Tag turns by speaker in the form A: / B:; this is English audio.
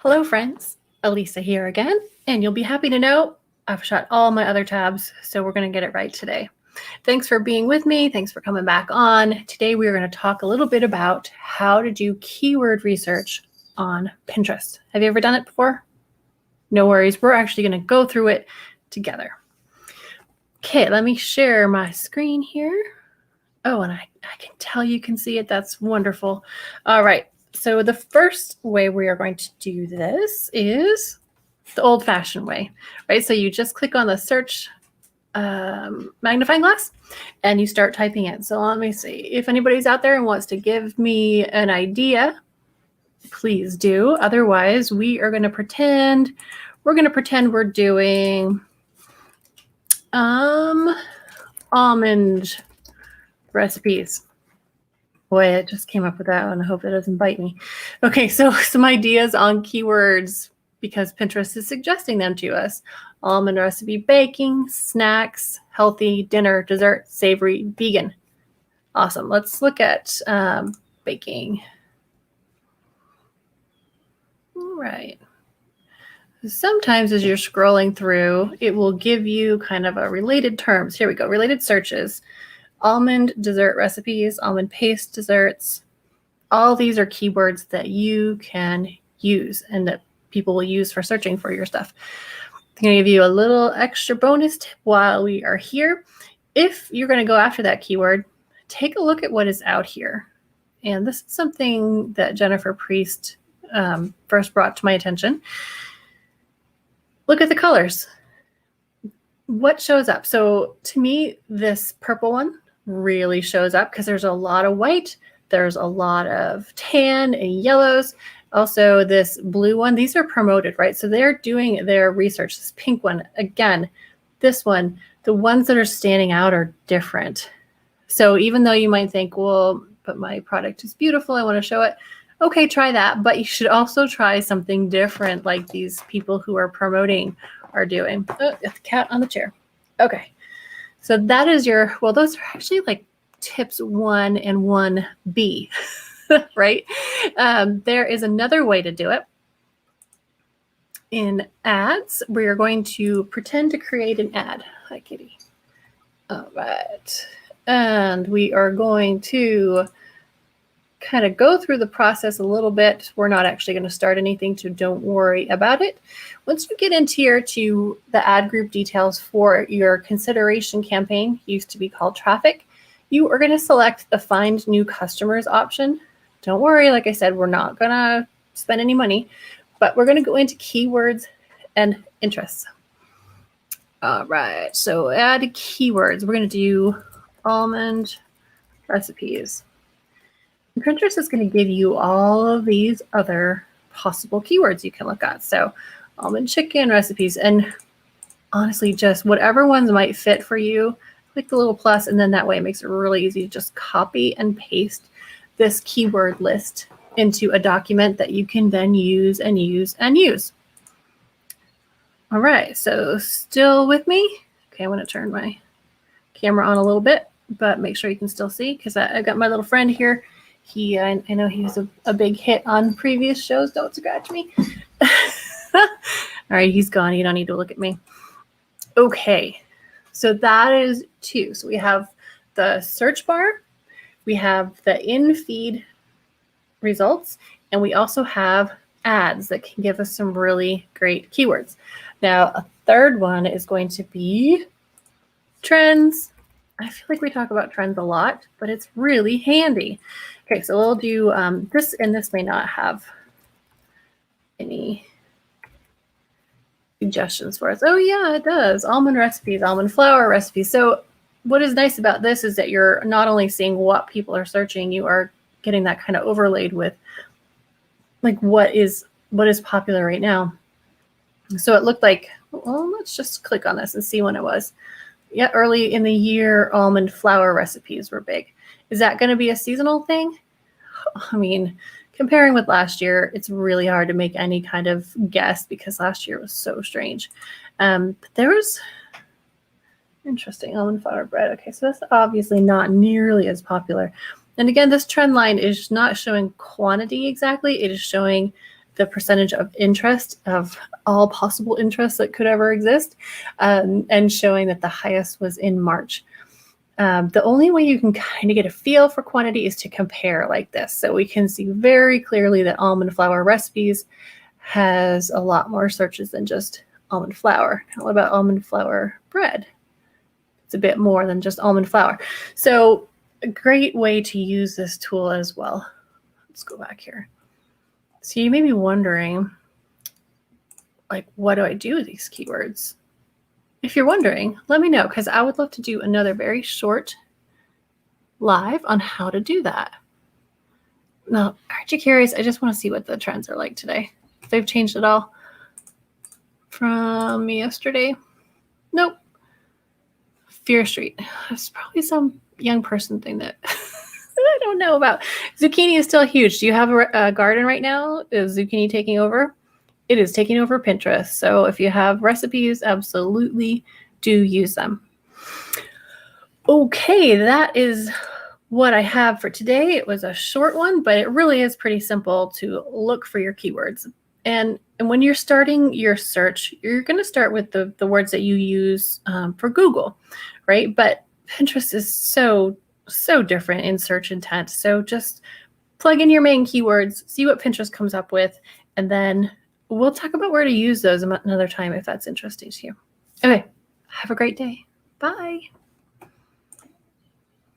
A: Hello friends, Elisa here again, and you'll be happy to know I've shut all my other tabs, so we're going to get it right today. Thanks for being with me. Thanks for coming back on. Today we're going to talk a little bit about how to do keyword research on Pinterest. Have you ever done it before? No worries, we're actually going to go through it together. Okay, let me share my screen here. Oh, and I can tell you can see it. That's wonderful. All right. So the first way we are going to do this is the old-fashioned way, right? So you just click on the search magnifying glass and you start typing in. So let me see. If anybody's out there and wants to give me an idea, please do. Otherwise, we are going to pretend we're doing almond recipes. Boy, it just came up with that one. I hope it doesn't bite me. Okay, so some ideas on keywords because Pinterest is suggesting them to us. Almond recipe, baking, snacks, healthy, dinner, dessert, savory, vegan. Awesome. Let's look at baking. All right. Sometimes as you're scrolling through, it will give you kind of a related terms. Here we go, related searches. Almond dessert recipes, almond paste desserts. All these are keywords that you can use and that people will use for searching for your stuff. I'm going to give you a little extra bonus tip while we are here. If you're going to go after that keyword, take a look at what is out here. And this is something that Jennifer Priest first brought to my attention. Look at the colors. What shows up? So to me, this purple one really shows up because there's a lot of white, there's a lot of tan and yellows. Also this blue one, these are promoted, right? So they're doing their research. This pink one, again, this one, the ones that are standing out are different. So even though you might think, well, but my product is beautiful, I want to show it. Okay, try that, but you should also try something different like these people who are promoting are doing. Oh, the cat on the chair. Okay. So that is your, well, those are actually like tips 1 and 1B, right? There is another way to do it. In ads, we are going to pretend to create an ad. Hi, kitty. All right. And we are going to kind of go through the process a little bit. We're not actually going to start anything, so don't worry about it. Once you get into here to the ad group details for your consideration campaign, used to be called traffic, you are going to select the find new customers option. Don't worry, like I said, we're not going to spend any money, but we're going to go into keywords and interests. All right, so add keywords. We're going to do almond recipes. Pinterest is going to give you all of these other possible keywords you can look at. So almond chicken recipes, and honestly, just whatever ones might fit for you, click the little plus, and then that way it makes it really easy to just copy and paste this keyword list into a document that you can then use and use and use. All right, so still with me? Okay, I'm going to turn my camera on a little bit, but make sure you can still see because I've got my little friend here. I know he was a big hit on previous shows. Don't scratch me. All right, he's gone. You don't need to look at me. Okay, so that is 2. So we have the search bar, we have the in-feed results, and we also have ads that can give us some really great keywords. Now, a third one is going to be trends. I feel like we talk about trends a lot, but it's really handy. Okay, so we'll do this, and this may not have any suggestions for us. Oh yeah, it does. Almond recipes, almond flour recipes. So what is nice about this is that you're not only seeing what people are searching, you are getting that kind of overlaid with like what is popular right now. So it looked like, well, let's just click on this and see when it was. Yeah, early in the year, almond flour recipes were big. Is that going to be a seasonal thing? I mean, comparing with last year, it's really hard to make any kind of guess because last year was so strange. But there was interesting almond flour bread. Okay, so that's obviously not nearly as popular. And again, this trend line is not showing quantity exactly. It is showing the percentage of interest of all possible interests that could ever exist, and showing that the highest was in March. The only way you can kind of get a feel for quantity is to compare like this. So we can see very clearly that almond flour recipes has a lot more searches than just almond flour. Now, what about almond flour bread? It's a bit more than just almond flour. So a great way to use this tool as well. Let's go back here. So you may be wondering, like, what do I do with these keywords? If you're wondering, let me know, because I would love to do another very short live on how to do that. Now, aren't you curious? I just want to see what the trends are like today. If they've changed at all from yesterday. Nope. Fear Street. It's probably some young person thing that I don't know about. Zucchini is still huge. Do you have a garden right now? Is zucchini taking over? It is taking over Pinterest. So if you have recipes, absolutely do use them. Okay, that is what I have for today. It was a short one, but it really is pretty simple to look for your keywords. And when you're starting your search, you're going to start with the words that you use for Google, right? But Pinterest is so different in search intent. So just plug in your main keywords, see what Pinterest comes up with, and then we'll talk about where to use those another time if that's interesting to you. Okay, have a great day. Bye.